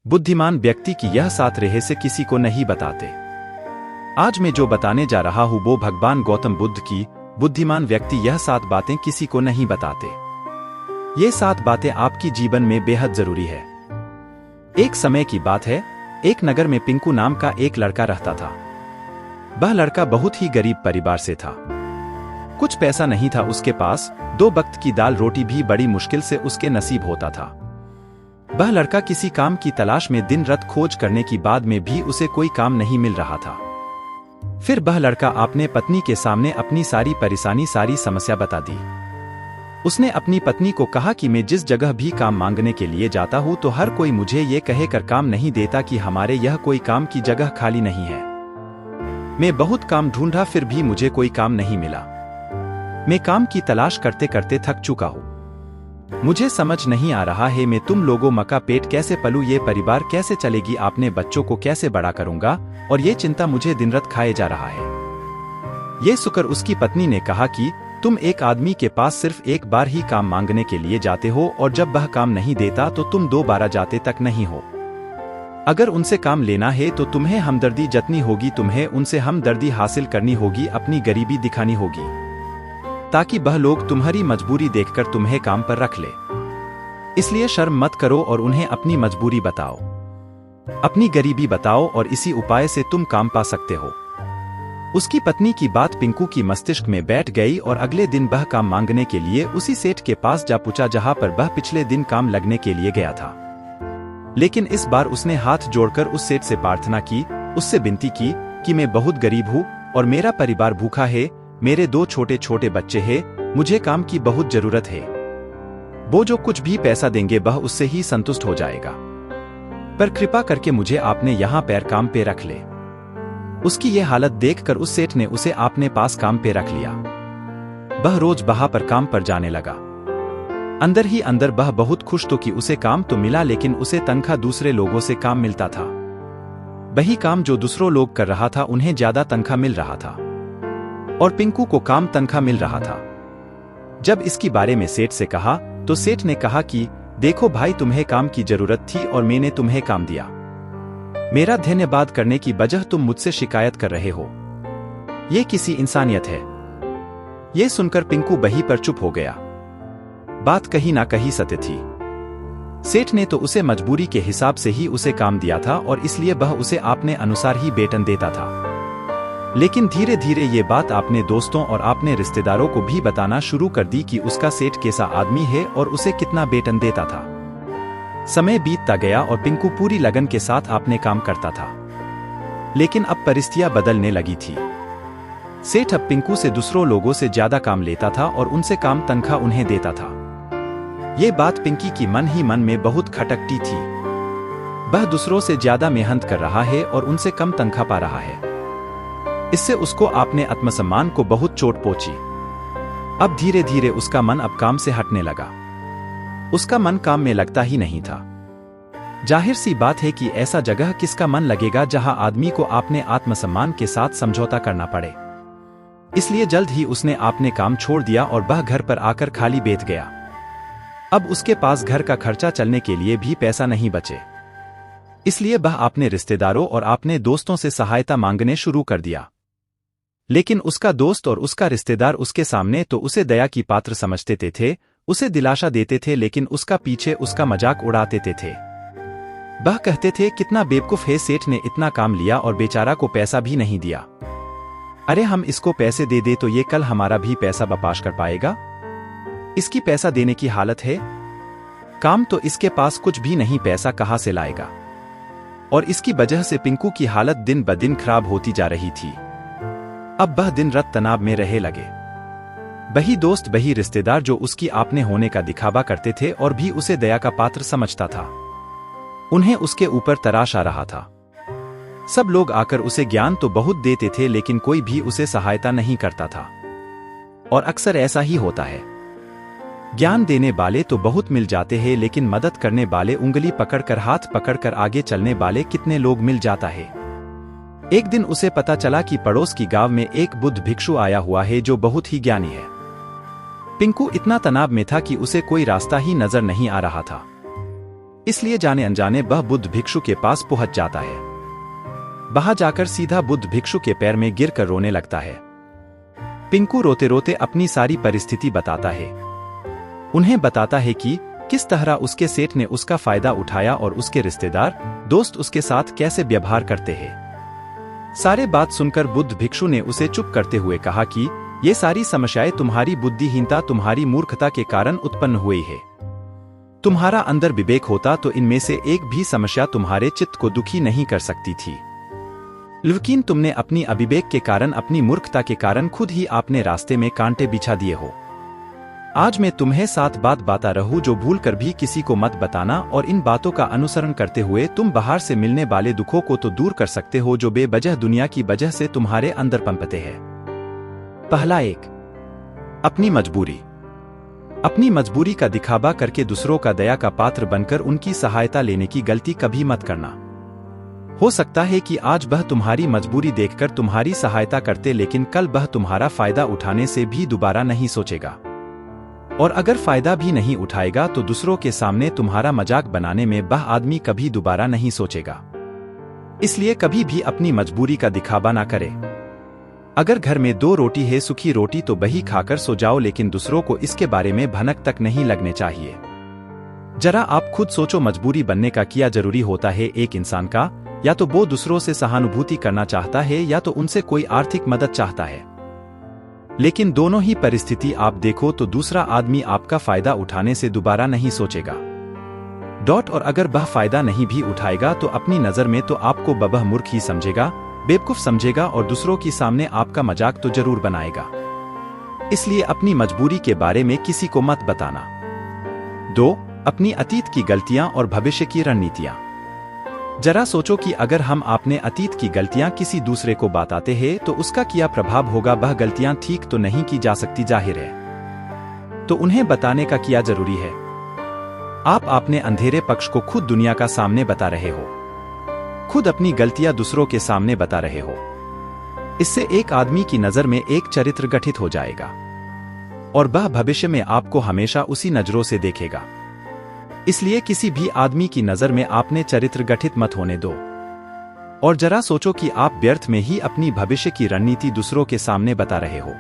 बुद्धिमान व्यक्ति की यह 7 रहस्य किसी को नहीं बताते। आज मैं जो बताने जा रहा हूं वो भगवान गौतम बुद्ध की बुद्धिमान व्यक्ति यह 7 बातें किसी को नहीं बताते। ये 7 बातें आपकी जीवन में बेहद जरूरी है। एक समय की बात है, एक नगर में पिंकू नाम का एक लड़का रहता था। वह लड़का बहुत ही गरीब परिवार से था। कुछ पैसा नहीं था उसके पास, 2 वक्त की दाल रोटी भी बड़ी मुश्किल से उसके नसीब होता था। वह लड़का किसी काम की तलाश में दिन रात खोज करने की बाद में भी उसे कोई काम नहीं मिल रहा था। फिर वह लड़का अपने पत्नी के सामने अपनी सारी परेशानी, सारी समस्या बता दी। उसने अपनी पत्नी को कहा कि मैं जिस जगह भी काम मांगने के लिए जाता हूं तो हर कोई मुझे ये कहकर काम नहीं देता कि हमारे यह कोई काम की जगह खाली नहीं है। मैं बहुत काम ढूंढा फिर भी मुझे कोई काम नहीं मिला। मैं काम की तलाश करते करते थक चुका हूं। मुझे समझ नहीं आ रहा है मैं तुम लोगों मका पेट कैसे पलूं, ये परिवार कैसे चलेगी, अपने बच्चों को कैसे बड़ा करूंगा, और ये चिंता मुझे दिन रात खाए जा रहा है। ये सुनकर उसकी पत्नी ने कहा कि तुम एक आदमी के पास सिर्फ एक बार ही काम मांगने के लिए जाते हो और जब वह काम नहीं देता तो तुम 2 बार जाते तक नहीं हो। अगर उनसे काम लेना है तो तुम्हें हमदर्दी जतनी होगी, तुम्हें उनसे हमदर्दी हासिल करनी होगी, अपनी गरीबी दिखानी होगी ताकि वह लोग तुम्हारी मजबूरी देखकर तुम्हें काम पर रख ले। इसलिए शर्म मत करो और उन्हें अपनी मजबूरी बताओ, अपनी गरीबी बताओ और इसी उपाय से तुम काम पा सकते हो। उसकी पत्नी की बात पिंकू की मस्तिष्क में बैठ गई और अगले दिन वह काम मांगने के लिए उसी सेठ के पास जा पूछा जहां पर वह पिछले दिन काम लगने के लिए गया था। लेकिन इस बार उसने हाथ जोड़कर उस सेठ से प्रार्थना की, उससे विनती की कि मैं बहुत गरीब हूं और मेरा परिवार भूखा है, मेरे 2 छोटे छोटे बच्चे हैं, मुझे काम की बहुत जरूरत है। वो जो कुछ भी पैसा देंगे वह उससे ही संतुष्ट हो जाएगा, पर कृपा करके मुझे आपने यहाँ पैर काम पे रख ले। उसकी ये हालत देखकर उस सेठ ने उसे अपने पास काम पे रख लिया। वह रोज वहां पर काम पर जाने लगा। अंदर ही अंदर वह बहुत खुश तो कि उसे काम तो मिला, लेकिन उसे तनख्वाह दूसरे लोगों से काम मिलता था। वही काम जो दूसरों लोग कर रहा था उन्हें ज्यादा तनख्वाह मिल रहा था और पिंकू को काम तनख्वाह मिल रहा था। जब इसकी बारे में सेठ से कहा तो सेठ ने कहा कि देखो भाई, तुम्हें काम की जरूरत थी और मैंने तुम्हें काम दिया। मेरा धन्यवाद करने की बजाय तुम मुझसे शिकायत कर रहे हो, ये किसी इंसानियत है। ये सुनकर पिंकू वहीं पर चुप हो गया। बात कहीं ना कहीं सत्य थी। सेठ ने तो उसे मजबूरी के हिसाब से ही उसे काम दिया था और इसलिए वह उसे अपने अनुसार ही वेतन देता था। लेकिन धीरे धीरे ये बात अपने दोस्तों और अपने रिश्तेदारों को भी बताना शुरू कर दी कि उसका सेठ कैसा आदमी है और उसे कितना वेतन देता था। समय बीतता गया और पिंकू पूरी लगन के साथ अपने काम करता था। लेकिन अब परिस्थितियां बदलने लगी थी। सेठ अब पिंकू से दूसरों लोगों से ज्यादा काम लेता था और उनसे काम तनख्वाह उन्हें देता था। ये बात पिंकी की मन ही मन में बहुत खटकती थी। वह दूसरों से ज्यादा मेहनत कर रहा है और उनसे कम तनख्वाह पा रहा है। इससे उसको अपने आत्मसम्मान को बहुत चोट पहुंची। अब धीरे धीरे उसका मन अब काम से हटने लगा। उसका मन काम में लगता ही नहीं था। जाहिर सी बात है कि ऐसा जगह किसका मन लगेगा जहां आदमी को अपने आत्मसम्मान के साथ समझौता करना पड़े। इसलिए जल्द ही उसने अपने काम छोड़ दिया और वह घर पर आकर खाली बैठ गया। अब उसके पास घर का खर्चा चलने के लिए भी पैसा नहीं बचे। इसलिए वह अपने रिश्तेदारों और अपने दोस्तों से सहायता मांगने शुरू कर दिया। लेकिन उसका दोस्त और उसका रिश्तेदार उसके सामने तो उसे दया की पात्र समझते थे, उसे दिलासा देते थे, लेकिन उसका पीछे उसका मजाक उड़ाते थे। वह कहते थे कितना बेवकूफ है, सेठ ने इतना काम लिया और बेचारा को पैसा भी नहीं दिया। अरे हम इसको पैसे दे दे तो ये कल हमारा भी पैसा वापस कर पाएगा। इसकी पैसा देने की हालत है, काम तो इसके पास कुछ भी नहीं, पैसा कहां से लाएगा। और इसकी वजह से पिंकू की हालत दिन ब दिन खराब होती जा रही थी। अब वह दिन रात तनाव में रहे लगे। वही दोस्त, वही रिश्तेदार जो उसकी आपने होने का दिखावा करते थे और भी उसे दया का पात्र समझता था, उन्हें उसके ऊपर तराश आ रहा था। सब लोग आकर उसे ज्ञान तो बहुत देते थे, लेकिन कोई भी उसे सहायता नहीं करता था। और अक्सर ऐसा ही होता है। ज्ञान देने वाले तो बहुत मिल जाते हैं, लेकिन मदद करने वाले, उंगली पकड़कर, हाथ पकड़कर आगे चलने वाले कितने लोग मिल जाता है। एक दिन उसे पता चला कि पड़ोस की गांव में एक बुद्ध भिक्षु आया हुआ है जो बहुत ही ज्ञानी है। पिंकू इतना तनाव में था कि उसे कोई रास्ता ही नजर नहीं आ रहा था। इसलिए जाने अनजाने वह बुद्ध भिक्षु के पास पहुंच जाता है। वहां जाकर सीधा बुद्ध भिक्षु के पैर में गिरकर रोने लगता है। पिंकू रोते रोते अपनी सारी परिस्थिति बताता है। उन्हें बताता है कि किस तरह उसके सेठ ने उसका फायदा उठाया और उसके रिश्तेदार दोस्त उसके साथ कैसे व्यवहार करते हैं। सारे बात सुनकर बुद्ध भिक्षु ने उसे चुप करते हुए कहा कि ये सारी समस्याएं तुम्हारी बुद्धिहीनता, तुम्हारी मूर्खता के कारण उत्पन्न हुई है। तुम्हारा अंदर विवेक होता तो इनमें से एक भी समस्या तुम्हारे चित्त को दुखी नहीं कर सकती थी, लेकिन तुमने अपनी अविवेक के कारण, अपनी मूर्खता के कारण खुद ही अपने रास्ते में कांटे बिछा दिए हो। आज मैं तुम्हें 7 बात बता रहूं जो भूल कर भी किसी को मत बताना, और इन बातों का अनुसरण करते हुए तुम बाहर से मिलने वाले दुखों को तो दूर कर सकते हो जो बेवजह दुनिया की वजह से तुम्हारे अंदर पनपते हैं। पहला 1, अपनी मजबूरी। अपनी मजबूरी का दिखावा करके दूसरों का दया का पात्र बनकर उनकी सहायता लेने की गलती कभी मत करना। हो सकता है कि आज वह तुम्हारी मजबूरी देखकर तुम्हारी सहायता करते, लेकिन कल वह तुम्हारा फायदा उठाने से भी दोबारा नहीं सोचेगा, और अगर फायदा भी नहीं उठाएगा तो दूसरों के सामने तुम्हारा मजाक बनाने में वह आदमी कभी दोबारा नहीं सोचेगा। इसलिए कभी भी अपनी मजबूरी का दिखावा ना करे। अगर घर में 2 रोटी है, सूखी रोटी, तो वही खाकर सो जाओ, लेकिन दूसरों को इसके बारे में भनक तक नहीं लगने चाहिए। जरा आप खुद सोचो, मजबूरी बनने का क्या जरूरी होता है एक इंसान का? या तो वो दूसरों से सहानुभूति करना चाहता है या तो उनसे कोई आर्थिक मदद चाहता है, लेकिन दोनों ही परिस्थिति आप देखो तो दूसरा आदमी आपका फायदा उठाने से दोबारा नहीं सोचेगा। और अगर वह फायदा नहीं भी उठाएगा तो अपनी नजर में तो आपको बबह मूर्ख ही समझेगा, बेवकूफ समझेगा, और दूसरों के सामने आपका मजाक तो जरूर बनाएगा। इसलिए अपनी मजबूरी के बारे में किसी को मत बताना। 2, अपनी अतीत की गलतियां और भविष्य की रणनीतियां। जरा सोचो कि अगर हम अपने अतीत की गलतियां किसी दूसरे को बताते हैं तो उसका क्या प्रभाव होगा। वह गलतियां ठीक तो नहीं की जा सकती, जाहिर है, तो उन्हें बताने का क्या जरूरी है। आप अपने अंधेरे पक्ष को खुद दुनिया का सामने बता रहे हो, खुद अपनी गलतियां दूसरों के सामने बता रहे हो। इससे एक आदमी की नजर में एक चरित्र गठित हो जाएगा और वह भविष्य में आपको हमेशा उसी नजरों से देखेगा। इसलिए किसी भी आदमी की नजर में आपने चरित्र गठित मत होने दो। और जरा सोचो कि आप व्यर्थ में ही अपनी भविष्य की रणनीति दूसरों के सामने बता रहे हो।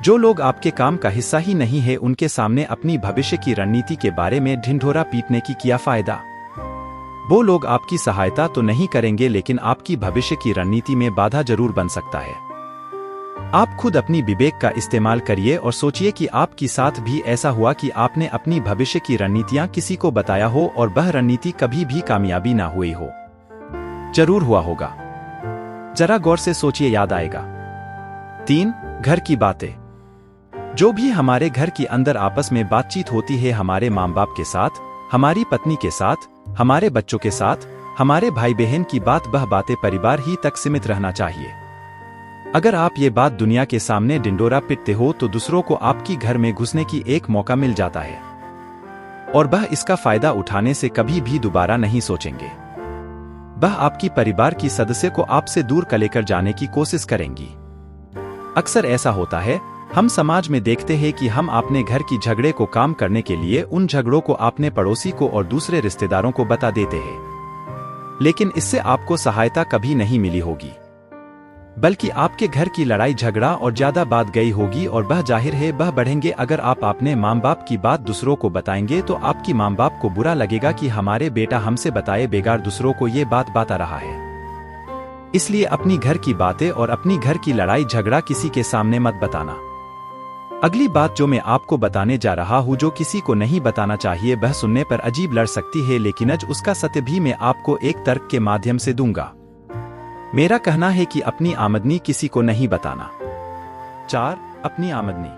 जो लोग आपके काम का हिस्सा ही नहीं है, उनके सामने अपनी भविष्य की रणनीति के बारे में ढिंढोरा पीटने की क्या फायदा। वो लोग आपकी सहायता तो नहीं करेंगे, लेकिन आपकी भविष्य की रणनीति में बाधा जरूर बन सकता है। आप खुद अपनी विवेक का इस्तेमाल करिए और सोचिए कि आपके साथ भी ऐसा हुआ कि आपने अपनी भविष्य की रणनीतियां किसी को बताया हो और वह रणनीति कभी भी कामयाबी ना हुई हो। जरूर हुआ होगा, जरा गौर से सोचिए, याद आएगा। 3, घर की बातें। जो भी हमारे घर के अंदर आपस में बातचीत होती है, हमारे माँ बाप के साथ, हमारी पत्नी के साथ, हमारे बच्चों के साथ, हमारे भाई बहन की बात, वह बातें परिवार ही तक सीमित रहना चाहिए। अगर आप ये बात दुनिया के सामने डिंडोरा पिटते हो तो दूसरों को आपकी घर में घुसने की एक मौका मिल जाता है और वह इसका फायदा उठाने से कभी भी दोबारा नहीं सोचेंगे। वह आपकी परिवार की सदस्य को आपसे दूर कर लेकर जाने की कोशिश करेंगी। अक्सर ऐसा होता है, हम समाज में देखते हैं कि हम अपने घर की झगड़े को काम करने के लिए उन झगड़ों को अपने पड़ोसी को और दूसरे रिश्तेदारों को बता देते हैं, लेकिन इससे आपको सहायता कभी नहीं मिली होगी, बल्कि आपके घर की लड़ाई झगड़ा और ज्यादा बात गई होगी और वह जाहिर है वह बढ़ेंगे। अगर आप अपने माँ बाप की बात दूसरों को बताएंगे तो आपकी माँ बाप को बुरा लगेगा कि हमारे बेटा हमसे बताए बेगार दूसरों को ये बात बता रहा है। इसलिए अपनी घर की बातें और अपनी घर की लड़ाई झगड़ा किसी के सामने मत बताना। अगली बात जो मैं आपको बताने जा रहा हूँ, जो किसी को नहीं बताना चाहिए, वह सुनने पर अजीब लग सकती है, लेकिन आज उसका सत्य भी मैं आपको एक तर्क के माध्यम से दूंगा। मेरा कहना है कि अपनी आमदनी किसी को नहीं बताना। 4, अपनी आमदनी।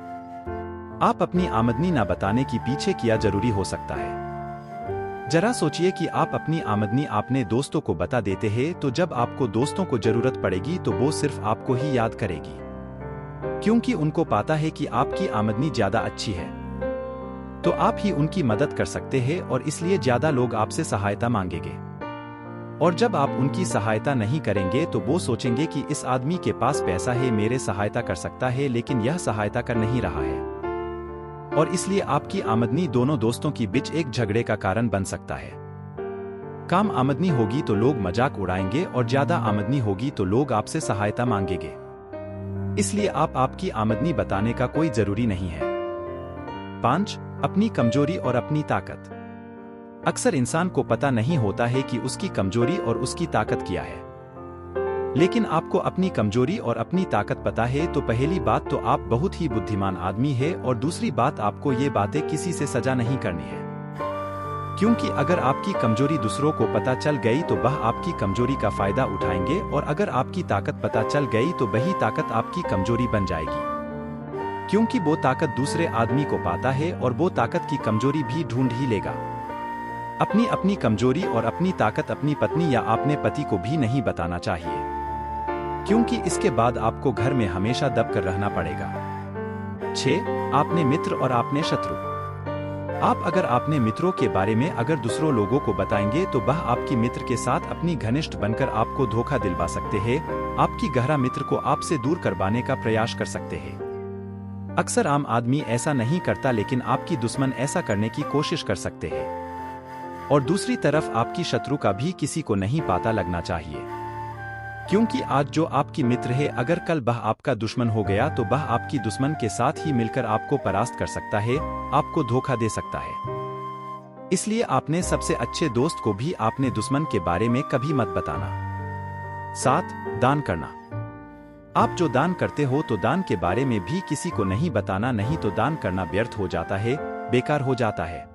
आप अपनी आमदनी ना बताने की पीछे क्या जरूरी हो सकता है। जरा सोचिए कि आप अपनी आमदनी अपने दोस्तों को बता देते हैं तो जब आपको दोस्तों को जरूरत पड़ेगी तो वो सिर्फ आपको ही याद करेगी, क्योंकि उनको पता है कि आपकी आमदनी ज्यादा अच्छी है, तो आप ही उनकी मदद कर सकते हैं और इसलिए ज्यादा लोग आपसे सहायता मांगेंगे। और जब आप उनकी सहायता नहीं करेंगे तो वो सोचेंगे कि इस आदमी के पास पैसा है, मेरे सहायता कर सकता है, लेकिन यह सहायता कर नहीं रहा है, और इसलिए आपकी आमदनी दोनों दोस्तों के बीच एक झगड़े का कारण बन सकता है। काम आमदनी होगी तो लोग मजाक उड़ाएंगे और ज्यादा आमदनी होगी तो लोग आपसे सहायता मांगेंगे। इसलिए आपकी आमदनी बताने का कोई जरूरी नहीं है। 5. अपनी कमजोरी और अपनी ताकत। अक्सर इंसान को पता नहीं होता है कि उसकी कमजोरी और उसकी ताकत क्या है। लेकिन आपको अपनी कमजोरी और अपनी ताकत पता है तो पहली बात तो आप बहुत ही बुद्धिमान आदमी है, और दूसरी बात आपको ये बातें किसी से सजा नहीं करनी है। क्योंकि अगर आपकी कमजोरी दूसरों को पता चल गई तो वह आपकी कमजोरी का फायदा उठाएंगे, और अगर आपकी ताकत पता चल गई तो वही ताकत आपकी कमजोरी बन जाएगी। क्योंकि वो ताकत दूसरे आदमी को पाता है और वो ताकत की कमजोरी भी ढूंढ ही लेगा। अपनी कमजोरी और अपनी ताकत अपनी पत्नी या अपने पति को भी नहीं बताना चाहिए, क्योंकि इसके बाद आपको घर में हमेशा दबकर रहना पड़ेगा। 6. आपने मित्र और आपने शत्रु। आप अगर आपने मित्रों के बारे में अगर दूसरों लोगों को बताएंगे तो वह आपकी मित्र के साथ अपनी घनिष्ठ बनकर आपको धोखा दिलवा सकते हैं, आपकी गहरा मित्र को आपसे दूर करवाने का प्रयास कर सकते हैं। अक्सर आम आदमी ऐसा नहीं करता, लेकिन आपकी दुश्मन ऐसा करने की कोशिश कर सकते हैं। और दूसरी तरफ आपकी शत्रु का भी किसी को नहीं पता लगना चाहिए, क्योंकि आज जो आपकी मित्र है अगर कल वह आपका दुश्मन हो गया तो वह आपकी दुश्मन के साथ ही मिलकर आपको परास्त कर सकता है, आपको धोखा दे सकता है। इसलिए आपने सबसे अच्छे दोस्त को भी आपने दुश्मन के बारे में कभी मत बताना। 7. दान करना। आप जो दान करते हो तो दान के बारे में भी किसी को नहीं बताना, नहीं तो दान करना व्यर्थ हो जाता है, बेकार हो जाता है।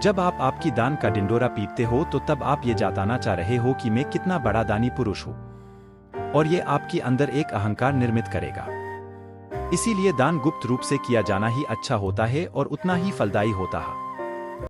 जब आप आपकी दान का डिंडोरा पीटते हो तो तब आप ये जताना चाह रहे हो कि मैं कितना बड़ा दानी पुरुष हूं, और ये आपके अंदर एक अहंकार निर्मित करेगा। इसीलिए दान गुप्त रूप से किया जाना ही अच्छा होता है और उतना ही फलदायी होता है।